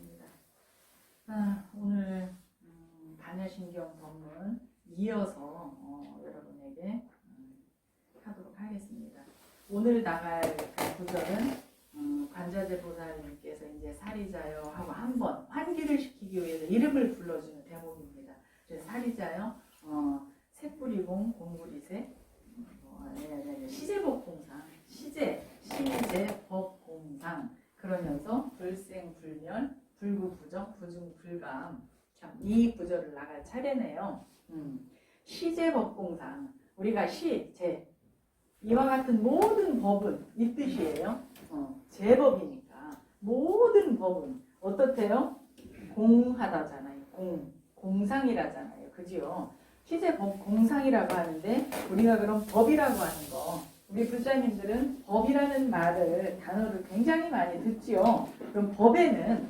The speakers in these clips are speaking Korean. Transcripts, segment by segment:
하겠습니다. 오늘 반야신경 법문 이어서 여러분에게 하도록 하겠습니다. 오늘 나갈 구절은 관자재 보살님께서 이제 사리자여 하고 한번 환기를 시키기 위해서 이름을 불러주는 대목입니다. 그래서 사리자여, 새뿌리공, 공구리새, 시제법공상, 시제법공상, 그러면서 불생불멸, 불구부정, 부중불감. 참, 이 구절을 나갈 차례네요. 시제법공상, 우리가 이와 같은 모든 법은 이 뜻이에요. 제법이니까 모든 법은 어떻대요? 공하다잖아요. 공상이라잖아요. 그지요? 시제법 공상이라고 하는데 우리가 그럼 법이라고 하는 거, 우리 불자님들은 법이라는 단어를 굉장히 많이 듣지요. 그럼 법을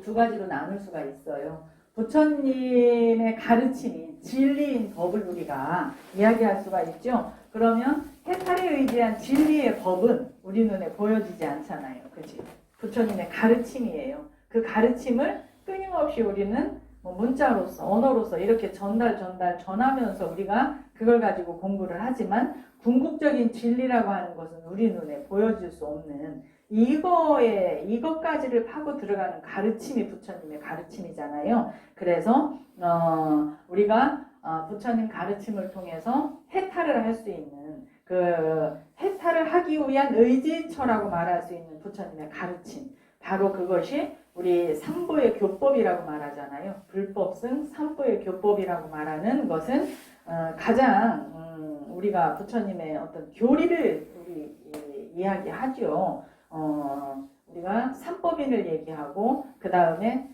두 가지로 나눌 수가 있어요. 부처님의 가르침이 진리인 법을 우리가 이야기할 수가 있죠. 그러면 해탈에 의지한 진리의 법은 우리 눈에 보여지지 않잖아요. 그치? 부처님의 가르침이에요. 그 가르침을 끊임없이 우리는 문자로서, 언어로서 이렇게 전하면서 우리가 그걸 가지고 공부를 하지만 궁극적인 진리라고 하는 것은 우리 눈에 보여질 수 없는 이것까지를 파고 들어가는 가르침이 부처님의 가르침이잖아요. 그래서 우리가 부처님 가르침을 통해서 해탈을 할 수 있는, 그 해탈을 하기 위한 의지처라고 말할 수 있는 부처님의 가르침, 바로 그것이 우리 삼보의 교법이라고 말하잖아요. 불법승 삼보의 교법이라고 말하는 것은 가장 우리가 부처님의 어떤 교리를 이야기하죠. 우리가 삼법인을 얘기하고 그 다음에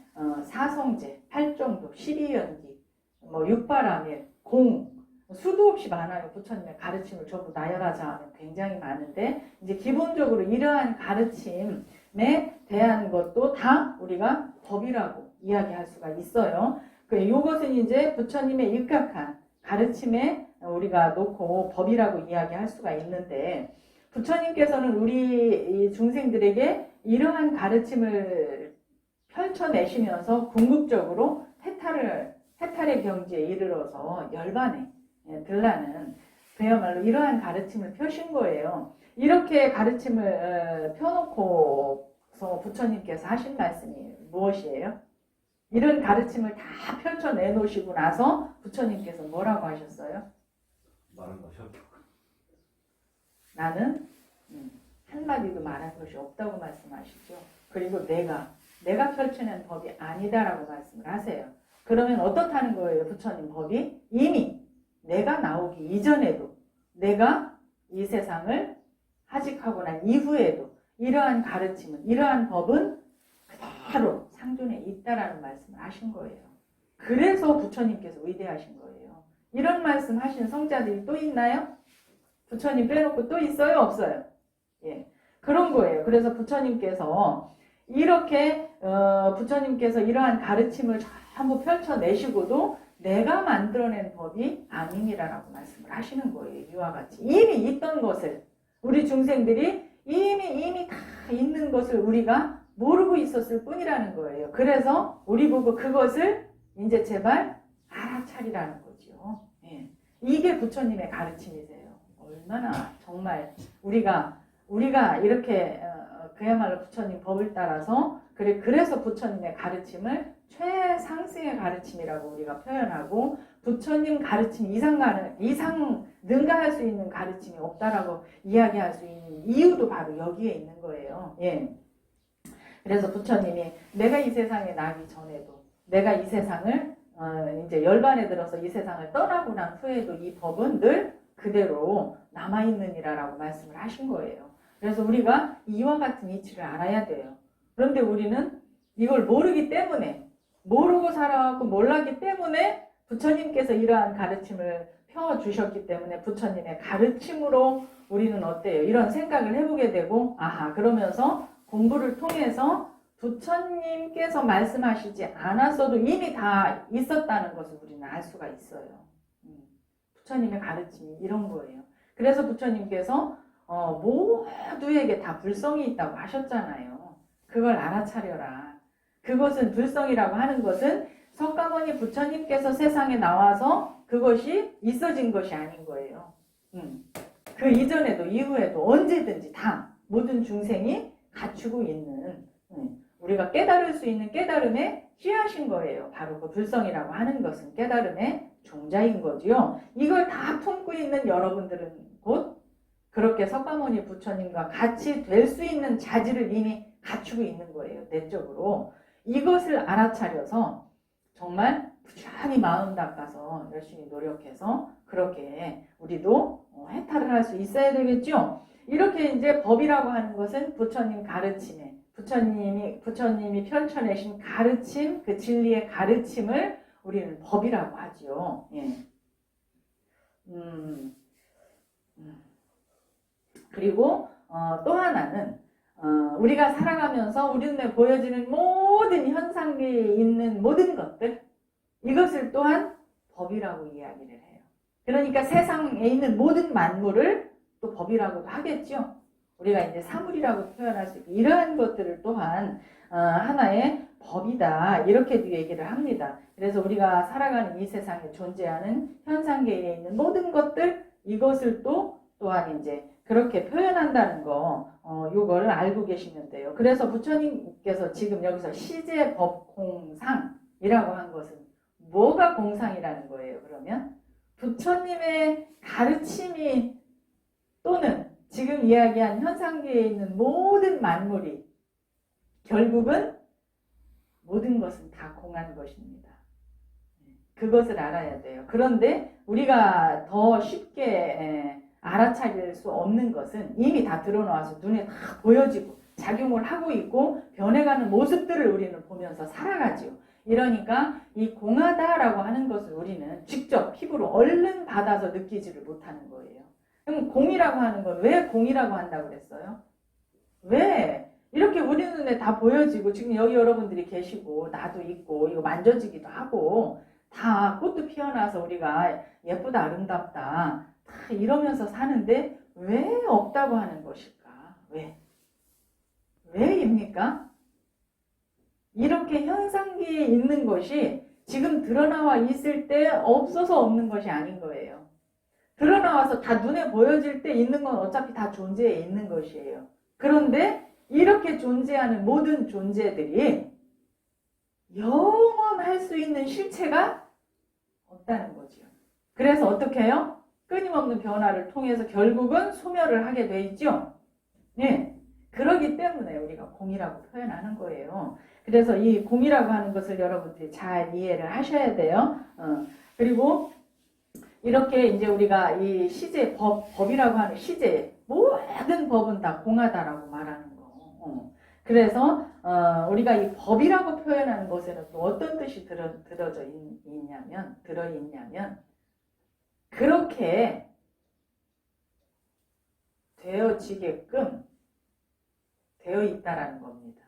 사성제, 팔정도, 십이연기, 육바라밀, 공, 수도 없이 많아요. 부처님의 가르침을 전부 나열하자 하면 굉장히 많은데, 이제 기본적으로 이러한 가르침에 대한 것도 다 우리가 법이라고 이야기할 수가 있어요. 이것은 이제 부처님의 일각한 가르침에 우리가 놓고 법이라고 이야기할 수가 있는데, 부처님께서는 우리 중생들에게 이러한 가르침을 펼쳐내시면서 궁극적으로 해탈의 경지에 이르러서 열반에 들라는, 그야말로 이러한 가르침을 펴신 거예요. 이렇게 가르침을 펴놓고서 부처님께서 하신 말씀이 무엇이에요? 이런 가르침을 다 펼쳐내놓으시고 나서 부처님께서 뭐라고 하셨어요? 말한 것이요? 나는 한마디도 말한 것이 없다고 말씀하시죠. 그리고 내가 펼쳐낸 법이 아니다라고 말씀을 하세요. 그러면 어떻다는 거예요? 부처님 법이 이미 내가 나오기 이전에도, 내가 이 세상을 하직하고 난 이후에도 이러한 가르침은, 이러한 법은 그대로 상존에 있다라는 말씀을 하신 거예요. 그래서 부처님께서 위대하신 거예요. 이런 말씀 하신 성자들이 또 있나요? 부처님 빼놓고 또 있어요? 없어요? 예, 그런 거예요. 그래서 부처님께서 이러한 가르침을 전부 펼쳐내시고도 내가 만들어낸 법이 아니니라라고 말씀을 하시는 거예요. 이와 같이 이미 있던 것을, 우리 중생들이 이미 다 있는 것을 우리가 모르고 있었을 뿐이라는 거예요. 그래서 우리 보고 그것을 이제 제발 알아차리라는 거죠. 예. 이게 부처님의 가르침이세요. 얼마나 정말 우리가 이렇게 그야말로 부처님 법을 따라서, 그래서 부처님의 가르침을 최상승의 가르침이라고 우리가 표현하고, 부처님 가르침 이상 능가할 수 있는 가르침이 없다라고 이야기할 수 있는 이유도 바로 여기에 있는 거예요. 예. 그래서 부처님이 내가 이 세상에 나기 전에도, 내가 이 세상을 이제 열반에 들어서 이 세상을 떠나고 난 후에도 이 법은 늘 그대로 남아있느니라라고 말씀을 하신 거예요. 그래서 우리가 이와 같은 이치를 알아야 돼요. 그런데 우리는 이걸 모르기 때문에, 모르고 살아왔고 몰랐기 때문에 부처님께서 이러한 가르침을 펴주셨기 때문에 부처님의 가르침으로 우리는 어때요? 이런 생각을 해보게 되고, 그러면서 공부를 통해서 부처님께서 말씀하시지 않았어도 이미 다 있었다는 것을 우리는 알 수가 있어요. 부처님의 가르침이 이런 거예요. 그래서 부처님께서 모두에게 다 불성이 있다고 하셨잖아요. 그걸 알아차려라. 그것은 불성이라고 하는 것은 석가모니 부처님께서 세상에 나와서 그것이 있어진 것이 아닌 거예요. 그 이전에도 이후에도 언제든지 다 모든 중생이 갖추고 있는 우리가 깨달을 수 있는 깨달음의 씨앗인 거예요. 바로 그 불성이라고 하는 것은 깨달음의 종자인 거지요. 이걸 다 품고 있는 여러분들은 곧 그렇게 석가모니 부처님과 같이 될 수 있는 자질을 이미 갖추고 있는 거예요. 내적으로. 이것을 알아차려서 정말 부지런히 마음 닦아서 열심히 노력해서 그렇게 우리도 해탈을 할 수 있어야 되겠죠. 이렇게 이제 법이라고 하는 것은 부처님 가르침에 부처님이 펼쳐내신 가르침, 그 진리의 가르침을 우리는 법이라고 하지요. 예. 그리고 또 하나는 우리가 살아가면서 우리 눈에 보여지는 모든 현상계에 있는 모든 것들, 이것을 또한 법이라고 이야기를 해요. 그러니까 세상에 있는 모든 만물을 또 법이라고도 하겠죠. 우리가 이제 사물이라고 표현할 수 있고 이러한 것들을 또한 하나의 법이다 이렇게도 얘기를 합니다. 그래서 우리가 살아가는 이 세상에 존재하는 현상계에 있는 모든 것들, 이것을 또한 이제 그렇게 표현한다는 거 요걸 알고 계시면 돼요. 그래서 부처님께서 지금 여기서 시제법공상이라고 한 것은 뭐가 공상이라는 거예요? 그러면 부처님의 가르침이 또는 지금 이야기한 현상계에 있는 모든 만물이 결국은 모든 것은 다 공한 것입니다. 그것을 알아야 돼요. 그런데 우리가 더 쉽게 알아차릴 수 없는 것은 이미 다 드러나와서 눈에 다 보여지고 작용을 하고 있고 변해가는 모습들을 우리는 보면서 살아가지요. 이러니까 이 공하다라고 하는 것을 우리는 직접 피부로 얼른 받아서 느끼지를 못하는 거예요. 그럼 공이라고 하는 건 왜 공이라고 한다고 그랬어요? 왜? 이렇게 우리 눈에 다 보여지고 지금 여기 여러분들이 계시고 나도 있고 이거 만져지기도 하고 다 꽃도 피어나서 우리가 예쁘다 아름답다 다 이러면서 사는데 왜 없다고 하는 것일까? 왜? 왜입니까? 이렇게 현상계에 있는 것이 지금 드러나와 있을 때 없어서 없는 것이 아닌 거예요. 드러나와서 다 눈에 보여질 때 있는 건 어차피 다 존재해 있는 것이에요. 그런데 이렇게 존재하는 모든 존재들이 영원할 수 있는 실체가 없다는 거죠. 그래서 어떻게 해요? 끊임없는 변화를 통해서 결국은 소멸을 하게 돼 있죠. 네. 그러기 때문에 우리가 공이라고 표현하는 거예요. 그래서 이 공이라고 하는 것을 여러분들이 잘 이해를 하셔야 돼요. 그리고 이렇게 이제 우리가 이 시제 법이라고 하는 시제 모든 법은 다 공하다라고 말하는 거. 그래서 우리가 이 법이라고 표현하는 것에는 또 어떤 뜻이 들어 있냐면 그렇게 되어지게끔 되어 있다라는 겁니다.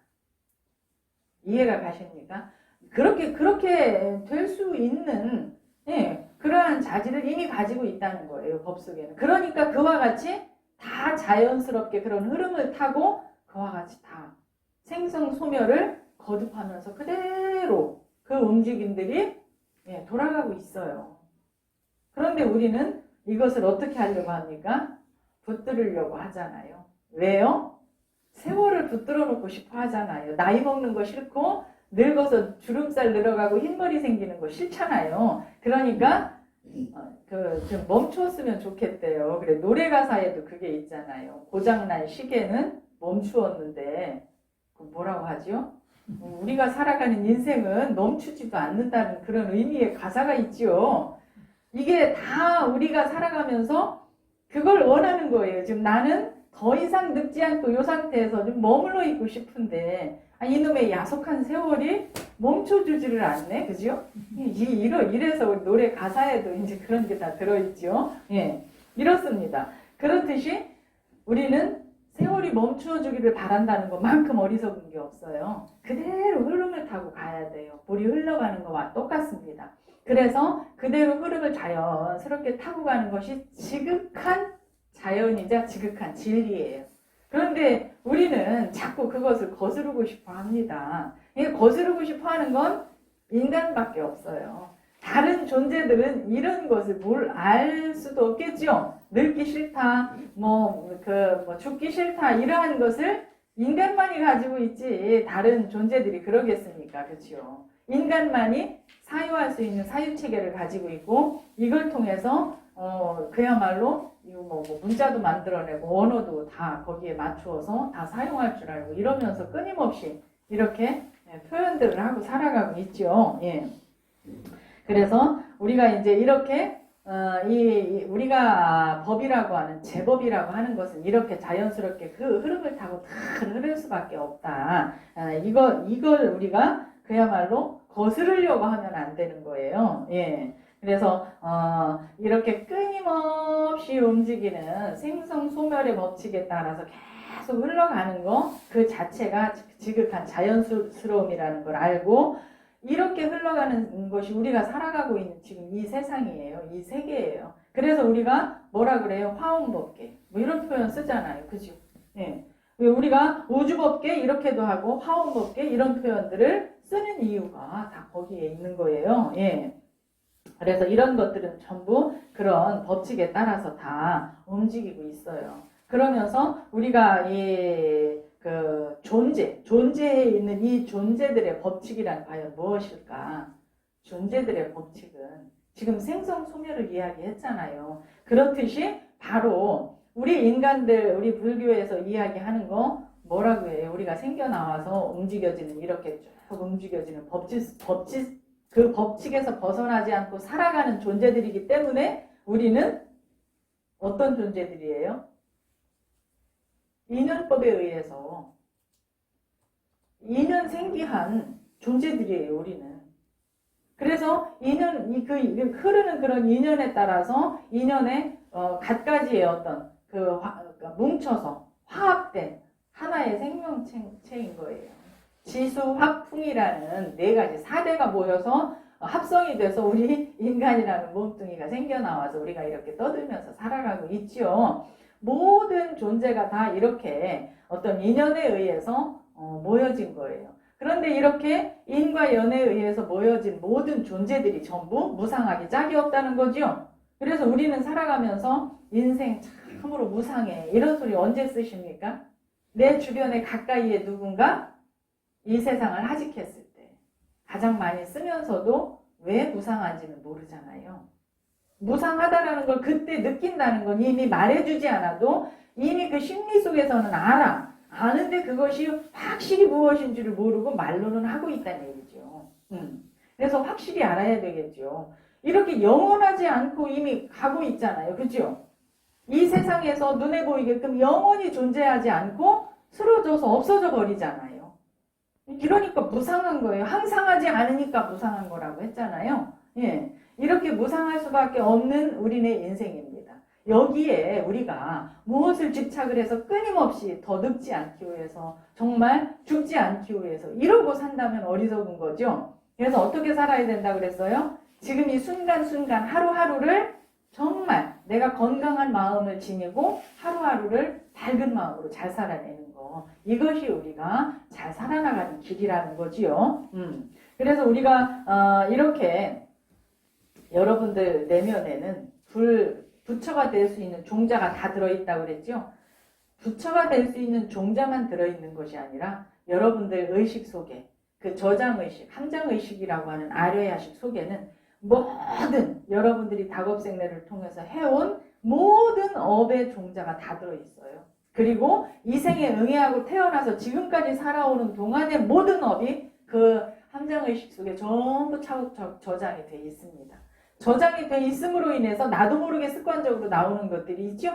이해가 가십니까? 그렇게 될 수 있는 그러한 자질을 이미 가지고 있다는 거예요. 법 속에는. 그러니까 그와 같이 다 자연스럽게 그런 흐름을 타고 그와 같이 다 생성소멸을 거듭하면서 그대로 그 움직임들이 돌아가고 있어요. 그런데 우리는 이것을 어떻게 하려고 합니까? 붙들으려고 하잖아요. 왜요? 세월을 붙들어 놓고 싶어 하잖아요. 나이 먹는 거 싫고 늙어서 주름살 늘어가고 흰머리 생기는 거 싫잖아요. 그러니까 좀 멈추었으면 좋겠대요. 그래 노래 가사에도 그게 있잖아요. 고장난 시계는 멈추었는데 뭐라고 하죠? 우리가 살아가는 인생은 멈추지도 않는다는 그런 의미의 가사가 있죠. 이게 다 우리가 살아가면서 그걸 원하는 거예요. 지금 나는 더 이상 늙지 않고 이 상태에서 좀 머물러 있고 싶은데 이놈의 야속한 세월이 멈춰주지를 않네. 그죠? 이래서 우리 노래 가사에도 이제 그런 게 다 들어있죠. 이렇습니다. 그렇듯이 우리는 세월이 멈춰주기를 바란다는 것만큼 어리석은 게 없어요. 그대로 흐름을 타고 가야 돼요. 물이 흘러가는 것과 똑같습니다. 그래서 그대로 흐름을 자연스럽게 타고 가는 것이 지극한 자연이자 지극한 진리예요. 그런데 우리는 자꾸 그것을 거스르고 싶어 합니다. 이 거스르고 싶어 하는 건 인간밖에 없어요. 다른 존재들은 이런 것을 뭘 알 수도 없겠죠. 늙기 싫다, 죽기 싫다, 이러한 것을 인간만이 가지고 있지, 다른 존재들이 그러겠습니까? 그렇죠. 인간만이 사유할 수 있는 사유체계를 가지고 있고, 이걸 통해서 그야말로 문자도 만들어내고 언어도 다 거기에 맞추어서 다 사용할 줄 알고 이러면서 끊임없이 이렇게 표현들을 하고 살아가고 있죠. 예. 그래서 우리가 이제 이렇게 우리가 법이라고 하는 제법이라고 하는 것은 이렇게 자연스럽게 그 흐름을 타고 다 흐를 수밖에 없다. 이걸 우리가 그야말로 거스르려고 하면 안 되는 거예요. 예. 그래서 이렇게 끊임없이 움직이는 생성소멸의 법칙에 따라서 계속 흘러가는 거, 그 자체가 지극한 자연스러움이라는 걸 알고, 이렇게 흘러가는 것이 우리가 살아가고 있는 지금 이 세상이에요. 이 세계예요. 그래서 우리가 뭐라 그래요? 화엄법계. 뭐 이런 표현 쓰잖아요. 그죠? 예. 우리가 우주법계 이렇게도 하고 화엄법계 이런 표현들을 쓰는 이유가 다 거기에 있는 거예요. 예. 그래서 이런 것들은 전부 그런 법칙에 따라서 다 움직이고 있어요. 그러면서 우리가 존재에 있는 이 존재들의 법칙이란 과연 무엇일까? 존재들의 법칙은 지금 생성소멸을 이야기했잖아요. 그렇듯이 바로 우리 인간들, 우리 불교에서 이야기하는 거 뭐라고 해요? 우리가 생겨나와서 움직여지는, 이렇게 쭉 움직여지는 그 법칙에서 벗어나지 않고 살아가는 존재들이기 때문에 우리는 어떤 존재들이에요? 인연법에 의해서 인연 생기한 존재들이에요, 우리는. 그래서 흐르는 그런 인연에 따라서 인연의 갖가지의 어떤 뭉쳐서 화합된 하나의 생명체인 거예요. 지수화풍이라는 4가지 4대가 모여서 합성이 돼서 우리 인간이라는 몸뚱이가 생겨나와서 우리가 이렇게 떠들면서 살아가고 있죠. 모든 존재가 다 이렇게 어떤 인연에 의해서 모여진 거예요. 그런데 이렇게 인과 연에 의해서 모여진 모든 존재들이 전부 무상하기 짝이 없다는 거죠. 그래서 우리는 살아가면서 인생 참으로 무상해, 이런 소리 언제 쓰십니까? 내 주변에 가까이에 누군가 이 세상을 하직했을 때 가장 많이 쓰면서도 왜 무상한지는 모르잖아요. 무상하다라는 걸 그때 느낀다는 건 이미 말해주지 않아도 이미 그 심리 속에서는 아는데 그것이 확실히 무엇인지를 모르고 말로는 하고 있다는 얘기죠. 그래서 확실히 알아야 되겠죠. 이렇게 영원하지 않고 이미 가고 있잖아요. 그죠? 이 세상에서 눈에 보이게끔 영원히 존재하지 않고 쓰러져서 없어져 버리잖아요. 그러니까 무상한 거예요. 항상하지 않으니까 무상한 거라고 했잖아요. 예. 이렇게 무상할 수밖에 없는 우리네 인생입니다. 여기에 우리가 무엇을 집착을 해서 끊임없이 더 늙지 않기 위해서, 정말 죽지 않기 위해서 이러고 산다면 어리석은 거죠. 그래서 어떻게 살아야 된다 그랬어요? 지금 이 순간순간 하루하루를 정말 내가 건강한 마음을 지니고 하루하루를 밝은 마음으로 잘 살아내는 거, 이것이 우리가 잘 살아나가는 길이라는 거지요. 그래서 우리가 이렇게 여러분들 내면에는 부처가 될 수 있는 종자가 다 들어있다고 그랬죠. 부처가 될 수 있는 종자만 들어있는 것이 아니라 여러분들 의식 속에 그 저장의식, 함장의식이라고 하는 아뢰야식 속에는 모든 여러분들이 다겁생례를 통해서 해온 모든 업의 종자가 다 들어있어요. 그리고 이 생에 응애하고 태어나서 지금까지 살아오는 동안의 모든 업이 그 함장의식 속에 전부 차곡차곡 저장이 돼 있습니다. 저장이 돼 있음으로 인해서 나도 모르게 습관적으로 나오는 것들이 있죠?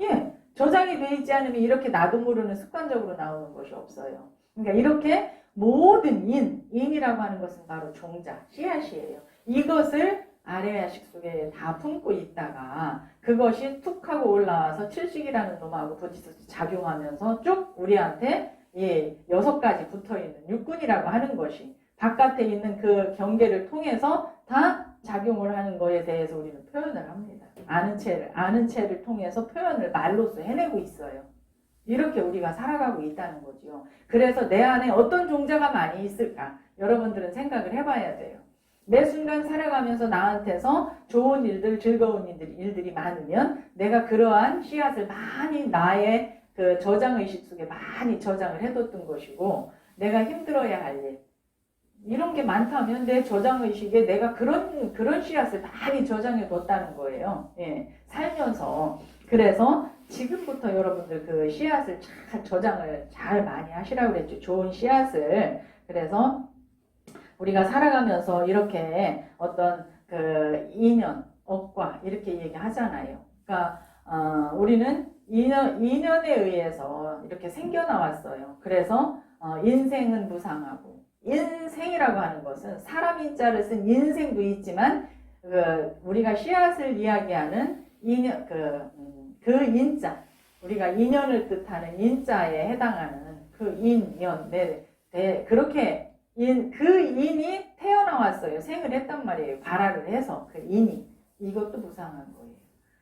예, 저장이 돼 있지 않으면 이렇게 나도 모르는 습관적으로 나오는 것이 없어요. 그러니까 이렇게 모든 인이라고 하는 것은 바로 종자, 씨앗이에요. 이것을 아뢰야식 속에 다 품고 있다가 그것이 툭 하고 올라와서 칠식이라는 놈하고 부딪혀서 작용하면서 쭉 우리한테 6가지 붙어있는 육군이라고 하는 것이 바깥에 있는 그 경계를 통해서 다 작용을 하는 거에 대해서 우리는 표현을 합니다. 아는 채를 통해서 표현을 말로써 해내고 있어요. 이렇게 우리가 살아가고 있다는 거죠. 그래서 내 안에 어떤 종자가 많이 있을까? 여러분들은 생각을 해봐야 돼요. 매 순간 살아가면서 나한테서 좋은 일들, 즐거운 일들이 많으면 내가 그러한 씨앗을 많이 나의 그 저장의식 속에 많이 저장을 해뒀던 것이고, 내가 힘들어야 할 일, 이런 게 많다면 내 저장의식에 내가 그런 씨앗을 많이 저장해 뒀다는 거예요. 예, 살면서. 그래서 지금부터 여러분들 그 씨앗을 잘 저장을 잘 많이 하시라고 그랬죠. 좋은 씨앗을. 그래서 우리가 살아가면서 이렇게 어떤 그 인연, 업과 이렇게 얘기하잖아요. 그러니까 우리는 인연에 의해서 이렇게 생겨나왔어요. 그래서 인생은 무상하고, 인생이라고 하는 것은 사람 인자를 쓴 인생도 있지만 우리가 씨앗을 이야기하는 인연, 그 인자, 우리가 인연을 뜻하는 인자에 해당하는 그 인연, 그렇게 그 인이 태어나왔어요. 생을 했단 말이에요. 발화를 해서 그 인이. 이것도 무상한 거예요.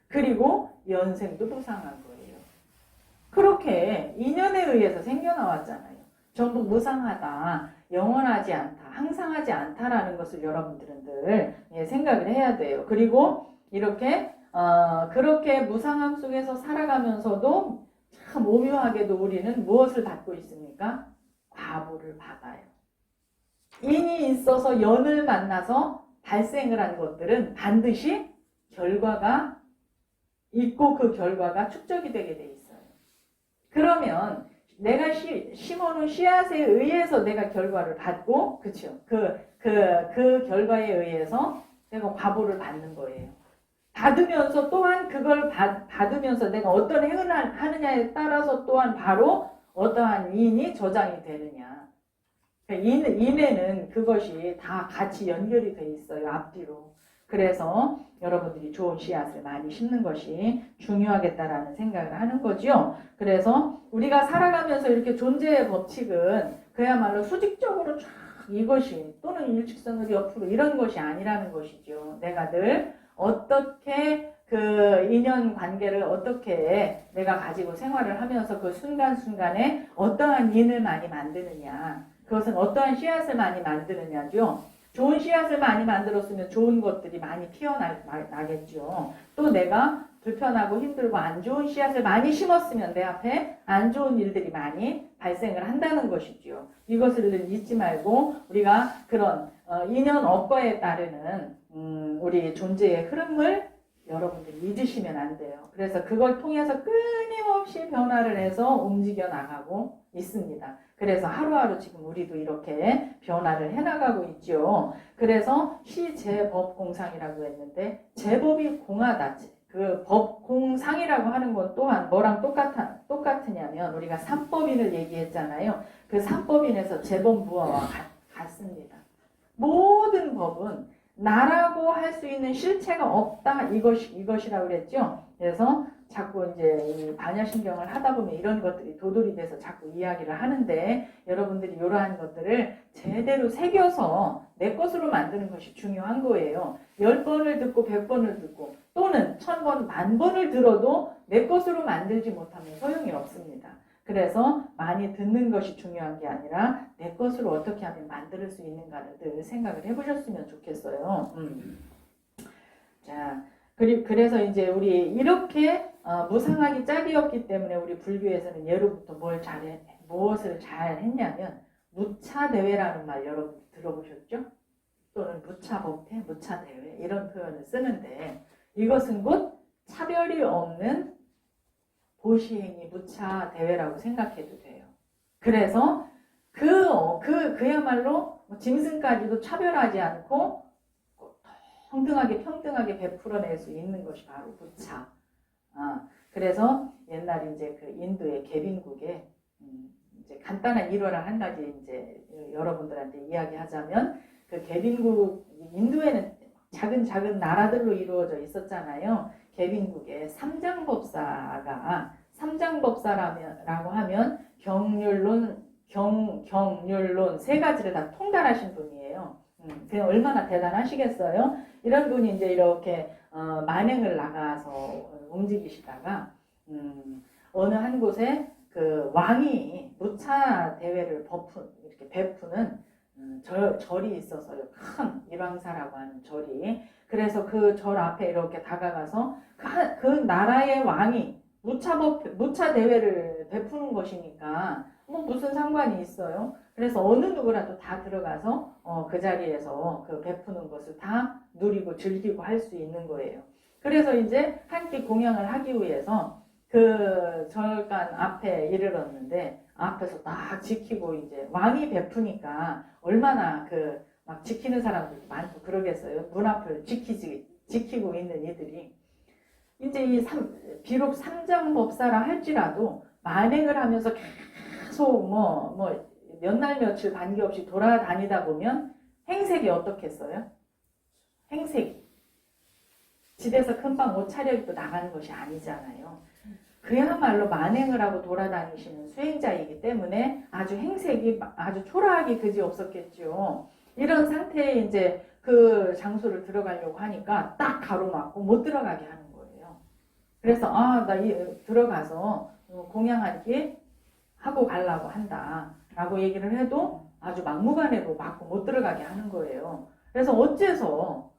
그리고 연생도 무상한 거예요. 그렇게 인연에 의해서 생겨나왔잖아요. 전부 무상하다, 영원하지 않다, 항상하지 않다라는 것을 여러분들은 늘 생각을 해야 돼요. 그리고 이렇게 그렇게 무상함 속에서 살아가면서도 참 오묘하게도 우리는 무엇을 받고 있습니까? 과보를 받아요. 인이 있어서 연을 만나서 발생을 한 것들은 반드시 결과가 있고 그 결과가 축적이 되게 돼 있어요. 그러면 내가 심어놓은 씨앗에 의해서 내가 결과를 받고, 그쵸? 그 결과에 의해서 내가 과보를 받는 거예요. 받으면서 또한 그걸 받으면서 내가 어떤 행을 하느냐에 따라서 또한 바로 어떠한 인이 저장이 되느냐. 인에는 그것이 다 같이 연결이 돼 있어요. 앞뒤로. 그래서 여러분들이 좋은 씨앗을 많이 심는 것이 중요하겠다라는 생각을 하는 거죠. 그래서 우리가 살아가면서 이렇게 존재의 법칙은 그야말로 수직적으로 쫙 이것이 또는 일직선으로 옆으로 이런 것이 아니라는 것이죠. 내가 늘 어떻게 그 인연 관계를 어떻게 내가 가지고 생활을 하면서 그 순간순간에 어떠한 인을 많이 만드느냐, 그것은 어떠한 씨앗을 많이 만드느냐죠. 좋은 씨앗을 많이 만들었으면 좋은 것들이 많이 피어나겠죠. 또 내가 불편하고 힘들고 안 좋은 씨앗을 많이 심었으면 내 앞에 안 좋은 일들이 많이 발생을 한다는 것이죠. 이것을 늘 잊지 말고 우리가 그런 인연 업과에 따르는 우리 존재의 흐름을 여러분들이 잊으시면 안 돼요. 그래서 그걸 통해서 끊임없이 변화를 해서 움직여 나가고 있습니다. 그래서 하루하루 지금 우리도 이렇게 변화를 해나가고 있죠. 그래서 시제법공상이라고 했는데 제법이 공하다. 그 법공상이라고 하는 건 또한 뭐랑 똑같으냐면 우리가 삼법인을 얘기했잖아요. 그 삼법인에서 제법무화와 같습니다. 모든 법은 나라고 할 수 있는 실체가 없다, 이것이라고 그랬죠. 그래서 자꾸 이제 이 반야신경을 하다 보면 이런 것들이 도돌이 돼서 자꾸 이야기를 하는데, 여러분들이 이러한 것들을 제대로 새겨서 내 것으로 만드는 것이 중요한 거예요. 10번을 듣고 100번을 듣고 또는 1000번, 10,000번을 들어도 내 것으로 만들지 못하면 소용이 없습니다. 그래서 많이 듣는 것이 중요한 게 아니라 내 것으로 어떻게 하면 만들 수 있는가를 늘 생각을 해보셨으면 좋겠어요. 자, 그래서 이제 우리 이렇게 무상하기 짝이었기 때문에 우리 불교에서는 예로부터 무엇을 잘 했냐면 무차대회라는 말 여러분 들어보셨죠? 또는 무차법회, 무차대회 이런 표현을 쓰는데, 이것은 곧 차별이 없는 보시행위 무차대회라고 생각해도 돼요. 그래서 그야말로 짐승까지도 차별하지 않고 평등하게 베풀어낼 수 있는 것이 바로 무차. 그래서 옛날 이제 그 인도의 계빈국에 이제 간단한 일화를 한 가지 이제 여러분들한테 이야기하자면, 그 계빈국, 인도에는 작은 나라들로 이루어져 있었잖아요. 계빈국에 삼장법사라고 하면 경률론 세 가지를 다 통달하신 분이에요. 그냥 얼마나 대단하시겠어요? 이런 분이 이제 이렇게 만행을 나가서 움직이시다가 어느 한 곳에 그 왕이 무차 대회를 이렇게 베푸는 절이 있어서요. 큰 일왕사라고 하는 절이. 그래서 그 절 앞에 이렇게 다가가서 그 나라의 왕이 무차 대회를 베푸는 것이니까 뭐 무슨 상관이 있어요. 그래서 어느 누구라도 다 들어가서 그 자리에서 그 베푸는 것을 다 누리고 즐기고 할 수 있는 거예요. 그래서 이제 한 끼 공양을 하기 위해서 그 절간 앞에 이르렀는데 앞에서 딱 지키고 이제 왕이 베푸니까 얼마나 그 막 지키는 사람들도 많고 그러겠어요. 문 앞을 지키고 있는 이들이 이제 비록 삼장법사라 할지라도 만행을 하면서 계속 몇 날 며칠 관계없이 돌아다니다 보면 행색이 어떻겠어요? 행색이 집에서 금방 옷 차려입고 나가는 것이 아니잖아요. 그야말로 만행을 하고 돌아다니시는 수행자이기 때문에 아주 행색이 아주 초라하기 그지 없었겠죠. 이런 상태에 이제 그 장소를 들어가려고 하니까 딱 가로막고 못 들어가게 하는 거예요. 그래서 나 들어가서 공양하기 하고 가려고 한다 라고 얘기를 해도 아주 막무가내로 막고 못 들어가게 하는 거예요. 그래서 어째서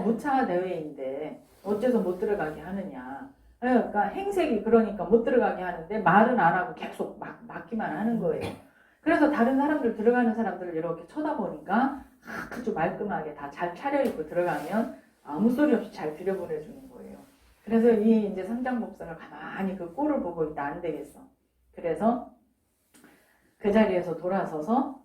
무차 대회인데 어째서 못 들어가게 하느냐. 그러니까 행색이 그러니까 못 들어가게 하는데 말은 안 하고 계속 막기만 하는 거예요. 그래서 다른 사람들 들어가는 사람들을 이렇게 쳐다보니까 아주 말끔하게 다 잘 차려입고 들어가면 아무 소리 없이 잘 들여보내주는 거예요. 그래서 이 이제 삼장법사가 가만히 그 꼴을 보고 있다 안 되겠어. 그래서 그 자리에서 돌아서서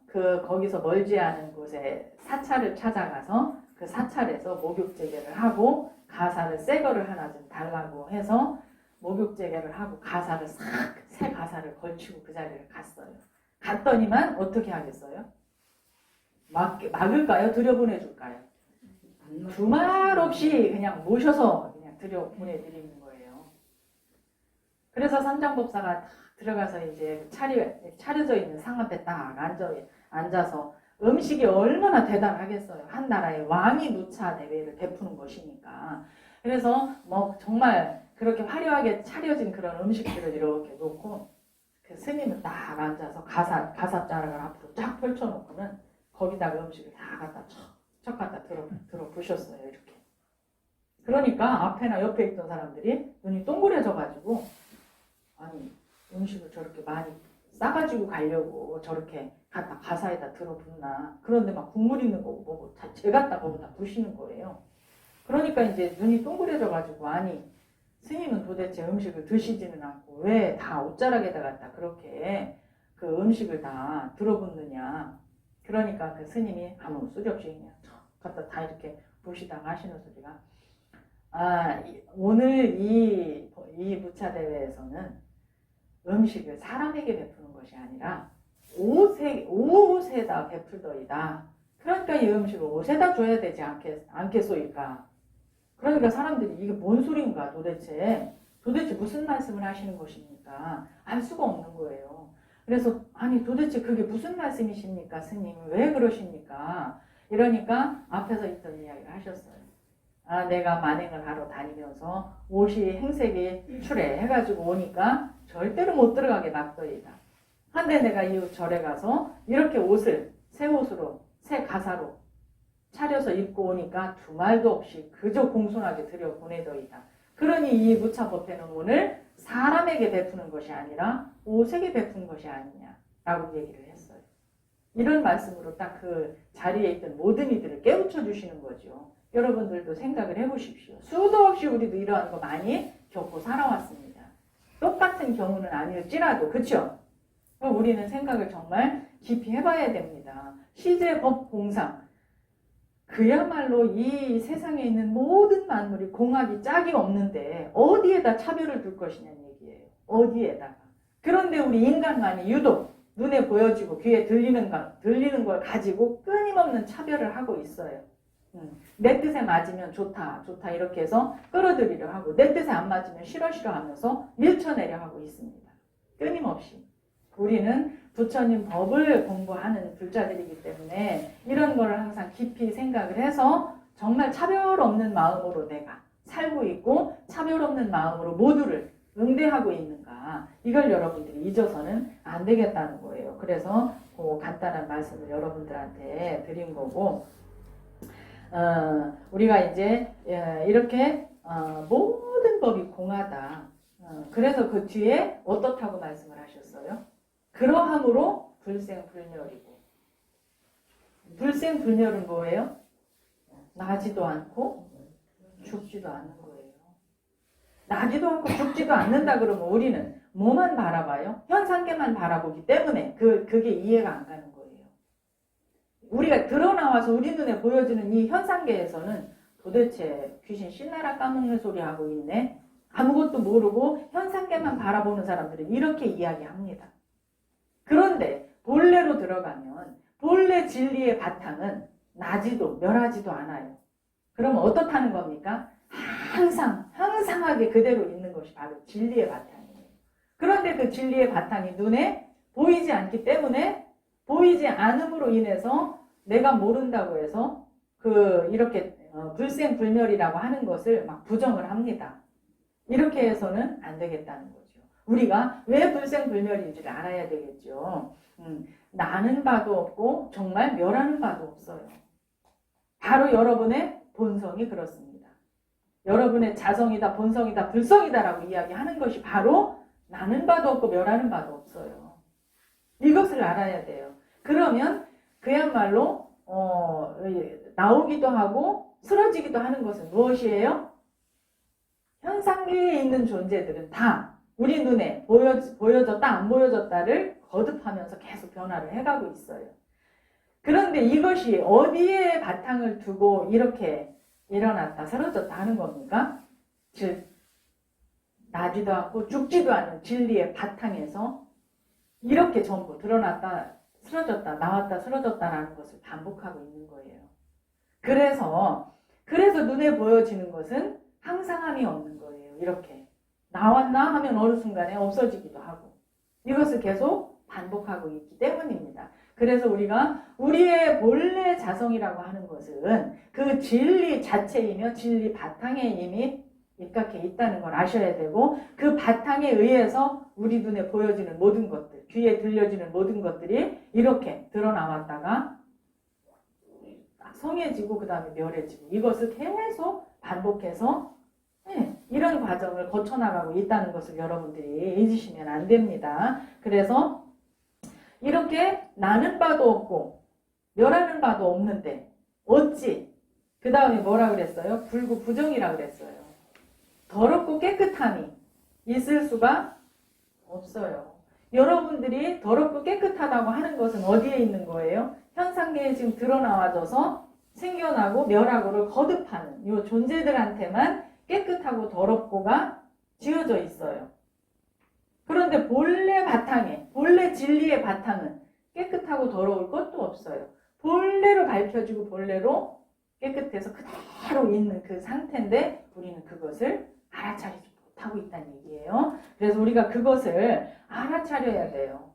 거기서 멀지 않은 곳에 사찰을 찾아가서 그 사찰에서 목욕제계를 하고 가사를 새 거를 하나 좀 달라고 해서 목욕제계를 하고 가사를 새 가사를 걸치고 그 자리를 갔어요. 갔더니만 어떻게 하겠어요? 막을까요? 들여보내줄까요? 두말 없이 그냥 모셔서 그냥 들여보내드리는 거예요. 그래서 삼장법사가 들어가서 이제 차려져 있는 상 앞에 딱 앉아서 음식이 얼마나 대단하겠어요. 한 나라의 왕이 무차 대회를 베푸는 것이니까. 그래서 정말 그렇게 화려하게 차려진 그런 음식들을 이렇게 놓고 그 스님은 딱 앉아서 가사자락을 앞으로 쫙 펼쳐놓고는 거기다가 음식을 다 갖다 척 갖다 들어 부셨어요. 이렇게. 그러니까 앞에나 옆에 있던 사람들이 눈이 동그래져가지고 아니 음식을 저렇게 많이 싸가지고 가려고 저렇게 갖다 가사에다 들어붓나. 그런데 막 국물 있는 거 보고 제 갖다 거기다 부시는 거예요. 그러니까 이제 눈이 동그래져가지고 아니 스님은 도대체 음식을 드시지는 않고 왜 다 옷자락에다 갖다 그렇게 그 음식을 다 들어붓느냐. 그러니까 그 스님이 아무 소리 없이 그냥 갖다 다 이렇게 부시다가 하시는 소리가 오늘 이 무차대회에서는 음식을 사람에게 베푸는 것이 아니라 옷에다 베풀더이다. 그러니까 이 음식을 옷에다 줘야 되지 않겠소이까. 그러니까 사람들이 이게 뭔 소린가 도대체 무슨 말씀을 하시는 것입니까? 알 수가 없는 거예요. 그래서 아니 도대체 그게 무슨 말씀이십니까? 스님 왜 그러십니까? 이러니까 앞에서 있던 이야기를 하셨어요. 내가 만행을 하러 다니면서 옷이 행색이 출해가지고 오니까 절대로 못 들어가게 막더이다. 한데 내가 이 절에 가서 이렇게 옷을 새 옷으로 새 가사로 차려서 입고 오니까 두말도 없이 그저 공손하게 들여보내더이다. 그러니 이 무차법회는 오늘 사람에게 베푸는 것이 아니라 옷에게 베푸는 것이 아니냐라고 얘기를 했어요. 이런 말씀으로 딱 그 자리에 있던 모든 이들을 깨우쳐 주시는 거죠. 여러분들도 생각을 해보십시오. 수도 없이 우리도 이러한 거 많이 겪고 살아왔습니다. 똑같은 경우는 아닐지라도 그렇죠? 우리는 생각을 정말 깊이 해봐야 됩니다. 시제, 법, 공상 그야말로 이 세상에 있는 모든 만물이 공학이 짝이 없는데 어디에다 차별을 둘 것이냐는 얘기예요. 어디에다가. 그런데 우리 인간만이 유독 눈에 보여지고 귀에 들리는 걸 가지고 끊임없는 차별을 하고 있어요. 내 뜻에 맞으면 좋다 이렇게 해서 끌어들이려 하고 내 뜻에 안 맞으면 싫어 하면서 밀쳐내려 하고 있습니다. 끊임없이. 우리는 부처님 법을 공부하는 불자들이기 때문에 이런 거를 항상 깊이 생각을 해서 정말 차별 없는 마음으로 내가 살고 있고 차별 없는 마음으로 모두를 응대하고 있는가, 이걸 여러분들이 잊어서는 안 되겠다는 거예요. 그래서 그 간단한 말씀을 여러분들한테 드린 거고, 우리가 이제 이렇게 모든 법이 공하다. 그래서 그 뒤에 어떻다고 말씀을 하셨어요? 그러함으로 불생불멸이고, 불생불멸은 뭐예요? 나지도 않고 죽지도 않는 거예요. 나지도 않고 죽지도 않는다 그러면 우리는 뭐만 바라봐요? 현상계만 바라보기 때문에 그게 이해가 안 가는 거예요. 우리가 드러나와서 우리 눈에 보여지는 이 현상계에서는 도대체 귀신 신나라 까먹는 소리 하고 있네? 아무것도 모르고 현상계만 바라보는 사람들은 이렇게 이야기합니다. 그런데 본래로 들어가면 본래 진리의 바탕은 나지도 멸하지도 않아요. 그러면 어떻다는 겁니까? 항상하게 그대로 있는 것이 바로 진리의 바탕이에요. 그런데 그 진리의 바탕이 눈에 보이지 않기 때문에 보이지 않음으로 인해서 내가 모른다고 해서 이렇게 불생불멸이라고 하는 것을 막 부정을 합니다. 이렇게 해서는 안 되겠다는 거죠. 우리가 왜 불생불멸인지를 알아야 되겠죠. 나는 바도 없고 정말 멸하는 바도 없어요. 바로 여러분의 본성이 그렇습니다. 여러분의 자성이다, 본성이다, 불성이다라고 이야기하는 것이 바로 나는 바도 없고 멸하는 바도 없어요. 이것을 알아야 돼요. 그러면 그야말로 나오기도 하고 쓰러지기도 하는 것은 무엇이에요? 현상계에 있는 존재들은 다 우리 눈에 보여졌다 안 보여졌다를 거듭하면서 계속 변화를 해가고 있어요. 그런데 이것이 어디에 바탕을 두고 이렇게 일어났다 쓰러졌다 하는 겁니까? 즉 나지도 않고 죽지도 않은 진리의 바탕에서 이렇게 전부 드러났다 쓰러졌다 나왔다 쓰러졌다라는 것을 반복하고 있는 거예요. 그래서 눈에 보여지는 것은 항상함이 없는 거예요. 이렇게 나왔나 하면 어느 순간에 없어지기도 하고 이것을 계속 반복하고 있기 때문입니다. 그래서 우리가 우리의 본래 자성이라고 하는 것은 그 진리 자체이며 진리 바탕에 이미 입각해 있다는 걸 아셔야 되고 그 바탕에 의해서 우리 눈에 보여지는 모든 것들, 귀에 들려지는 모든 것들이 이렇게 드러나왔다가 성해지고 그 다음에 멸해지고 이것을 계속 반복해서 이런 과정을 거쳐나가고 있다는 것을 여러분들이 잊으시면 안 됩니다. 그래서 이렇게 나는 바도 없고 멸하는 바도 없는데 어찌 그 다음에 뭐라 그랬어요? 불구부정이라 그랬어요. 더럽고 깨끗함이 있을 수가 없어요. 여러분들이 더럽고 깨끗하다고 하는 것은 어디에 있는 거예요? 현상계에 지금 드러나와져서 생겨나고 멸하고를 거듭하는 이 존재들한테만 깨끗하고 더럽고가 지어져 있어요. 그런데 본래 바탕에, 본래 진리의 바탕은 깨끗하고 더러울 것도 없어요. 본래로 밝혀지고 본래로 깨끗해서 그대로 있는 그 상태인데 우리는 그것을 알아차리지 못하고 있다는 얘기예요. 그래서 우리가 그것을 알아차려야 돼요.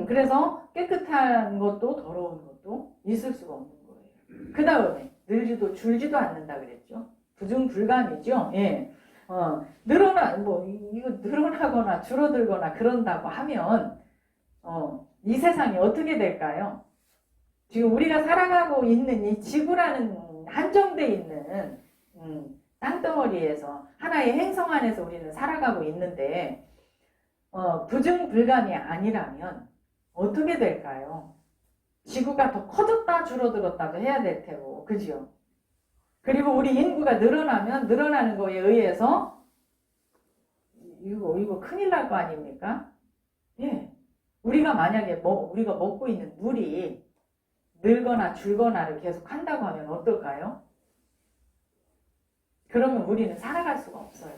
그래서 깨끗한 것도 더러운 것도 있을 수가 없는 거예요. 그 다음에 늘지도 줄지도 않는다 그랬죠. 부중불감이죠. 예. 이거 늘어나거나 줄어들거나 그런다고 하면, 이 세상이 어떻게 될까요? 지금 우리가 살아가고 있는 이 지구라는 한정돼 있는, 땅덩어리에서 하나의 행성 안에서 우리는 살아가고 있는데, 부중불감이 아니라면 어떻게 될까요? 지구가 더 커졌다 줄어들었다도 해야 될 테고, 그죠? 그리고 우리 인구가 늘어나면 늘어나는 거에 의해서 이거 큰일 날 거 아닙니까? 예. 우리가 만약에 우리가 먹고 있는 물이 늘거나 줄거나를 계속 한다고 하면 어떨까요? 그러면 우리는 살아갈 수가 없어요.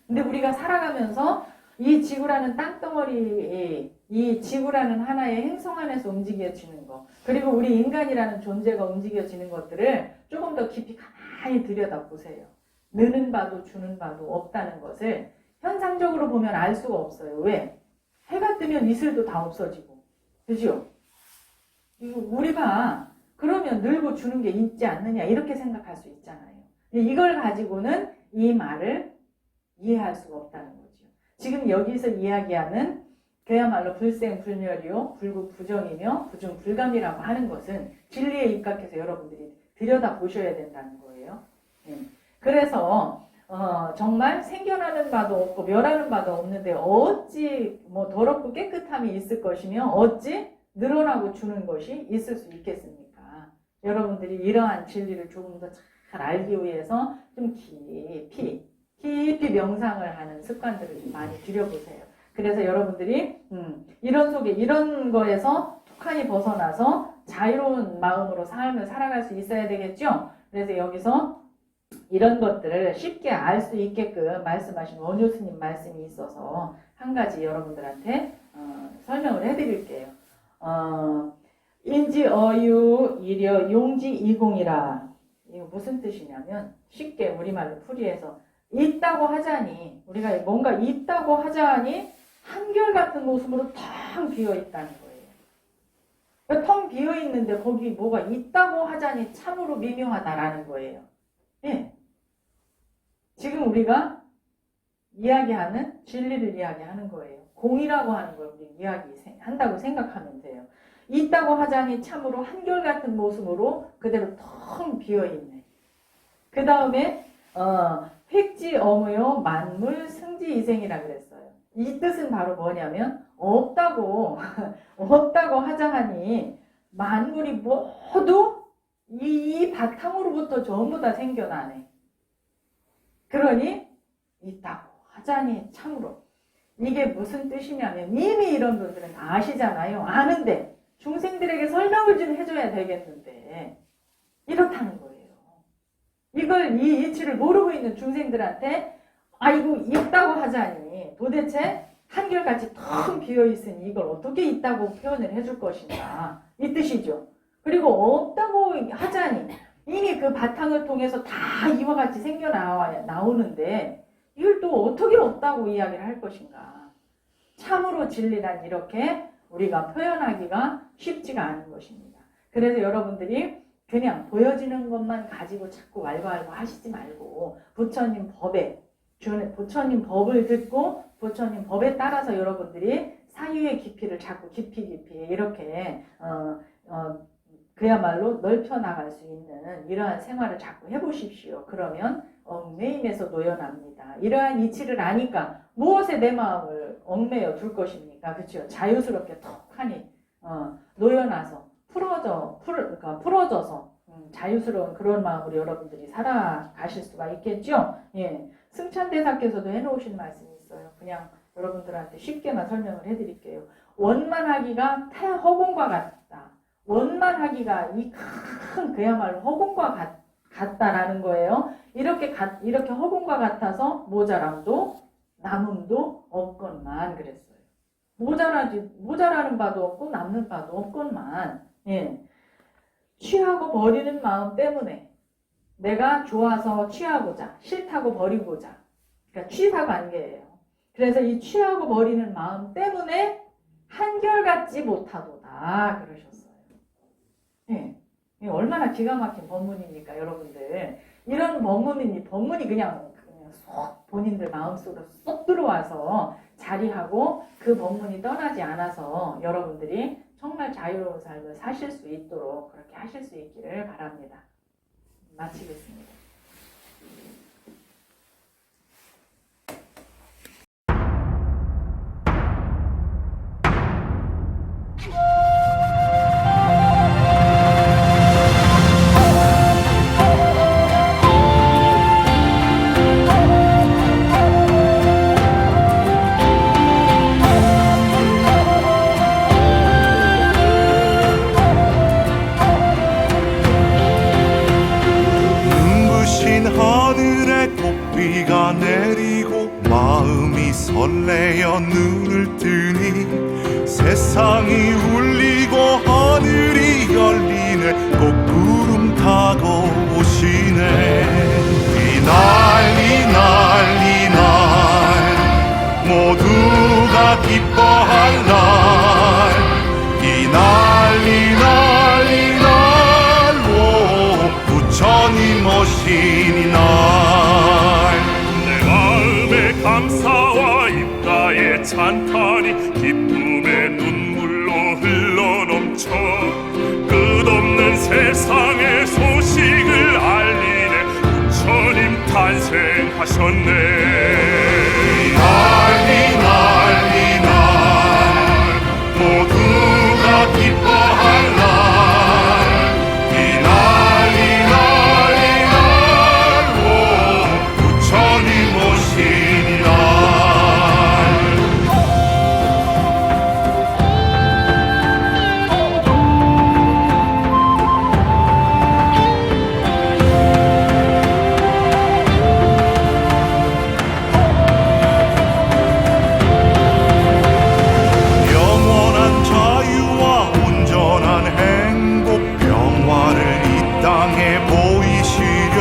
근데 우리가 살아가면서 이 지구라는 땅덩어리, 이 지구라는 하나의 행성 안에서 움직여지는 것, 그리고 우리 인간이라는 존재가 움직여지는 것들을 조금 더 깊이 가만히 들여다보세요. 느는 바도 주는 바도 없다는 것을 현상적으로 보면 알 수가 없어요. 왜? 해가 뜨면 이슬도 다 없어지고, 그죠? 우리가 그러면 늘고 주는 게 있지 않느냐 이렇게 생각할 수 있잖아요. 이걸 가지고는 이 말을 이해할 수가 없다는 거죠. 지금 여기서 이야기하는 그야말로 불생불멸이요, 불구부정이며 부중불감이라고 하는 것은 진리에 입각해서 여러분들이 들여다보셔야 된다는 거예요. 그래서 정말 생겨나는 바도 없고 멸하는 바도 없는데 어찌 뭐 더럽고 깨끗함이 있을 것이며 어찌 늘어나고 주는 것이 있을 수 있겠습니까? 여러분들이 이러한 진리를 조금 더 잘 알기 위해서 좀 깊이 명상을 하는 습관들을 좀 많이 들여보세요. 그래서 여러분들이 이런 속에 이런 거에서 툭하니 벗어나서 자유로운 마음으로 삶을 살아갈 수 있어야 되겠죠? 그래서 여기서 이런 것들을 쉽게 알 수 있게끔 말씀하신 원효스님 말씀이 있어서 한 가지 여러분들한테 설명을 해드릴게요. 인지 어유 이려 용지 이공이라. 이거 무슨 뜻이냐면 쉽게 우리말로 풀이해서 있다고 하자니 우리가 뭔가 있다고 하자니 한결같은 모습으로 텅 비어있다는 거예요. 텅 비어있는데 거기 뭐가 있다고 하자니 참으로 미묘하다라는 거예요. 예. 지금 우리가 이야기하는 진리를 이야기하는 거예요. 공이라고 하는 걸 우리 이야기한다고 생각하면 돼요. 있다고 하자니 참으로 한결같은 모습으로 그대로 텅 비어있네. 그 다음에 획지 어무요 만물 승지이생이라 그랬어요. 이 뜻은 바로 뭐냐면 없다고 하자 하니 만물이 모두 이 바탕으로부터 전부 다 생겨나네. 그러니 있다고 하자니 참으로. 이게 무슨 뜻이냐면 이미 이런 분들은 다 아시잖아요. 아는데 중생들에게 설명을 좀 해줘야 되겠는데 이렇다는 거예요. 이걸 이 이치를 모르고 있는 중생들한테 아이고 있다고 하자니 도대체 한결같이 텅 비어있으니 이걸 어떻게 있다고 표현을 해줄 것인가 이 뜻이죠. 그리고 없다고 하자니 이미 그 바탕을 통해서 다 이와 같이 생겨나오는데 이걸 또 어떻게 없다고 이야기를 할 것인가. 참으로 진리란 이렇게 우리가 표현하기가 쉽지가 않은 것입니다. 그래서 여러분들이 그냥 보여지는 것만 가지고 자꾸 왈가왈부 하시지 말고 부처님 법을 듣고 부처님 법에 따라서 여러분들이 사유의 깊이를 자꾸 깊이 이렇게 그야말로 넓혀 나갈 수 있는 이러한 생활을 자꾸 해보십시오. 그러면 얽매임에서 놓여납니다. 이러한 이치를 아니까 무엇에 내 마음을 얽매여 둘 것입니까? 그렇죠? 자유스럽게 턱하니 놓여나서 풀어져서 자유스러운 그런 마음으로 여러분들이 살아가실 수가 있겠죠? 예. 승찬대사께서도 해놓으신 말씀이 있어요. 그냥 여러분들한테 쉽게만 설명을 해드릴게요. 원만하기가 허공과 같다. 원만하기가 이 큰 그야말로 허공과 같다라는 거예요. 이렇게 허공과 같아서 모자람도 남음도 없건만 그랬어요. 모자라는 바도 없고 남는 바도 없건만. 예. 취하고 버리는 마음 때문에 내가 좋아서 취하고자 싫다고 버리고자 그러니까 취사관계예요. 그래서 이 취하고 버리는 마음 때문에 한결같지 못하도다 그러셨어요. 예. 얼마나 기가 막힌 법문입니까 여러분들. 이런 법문이 그냥 쏙 본인들 마음속으로 쏙 들어와서 자리하고 그 법문이 떠나지 않아서 여러분들이 정말 자유로운 삶을 사실 수 있도록 그렇게 하실 수 있기를 바랍니다. 마치겠습니다. 비가 내리고 마음이 설레어 눈을 뜨니 세상이 울리고 하늘이 열리네 꼭 구름 타고 오시네. 이날 모두가 기뻐할 날 이날 부처님 오신 이날 내 마음에 감사와 입가 찬탄이 기쁨의 눈물로 흘러넘쳐 끝없는 세상의 소식을 알리네. 부처님 탄생하셨네. 난리 난리 날 모두가 기뻐할 날이 난리 난리 날오 부처님 오신 날. 영원한 자유와 온전한 행복 평화를 이 땅에 보이시려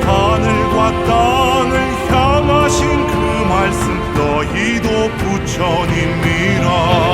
하늘과 땅을 향하신 그 말씀 너희도 부처님이라.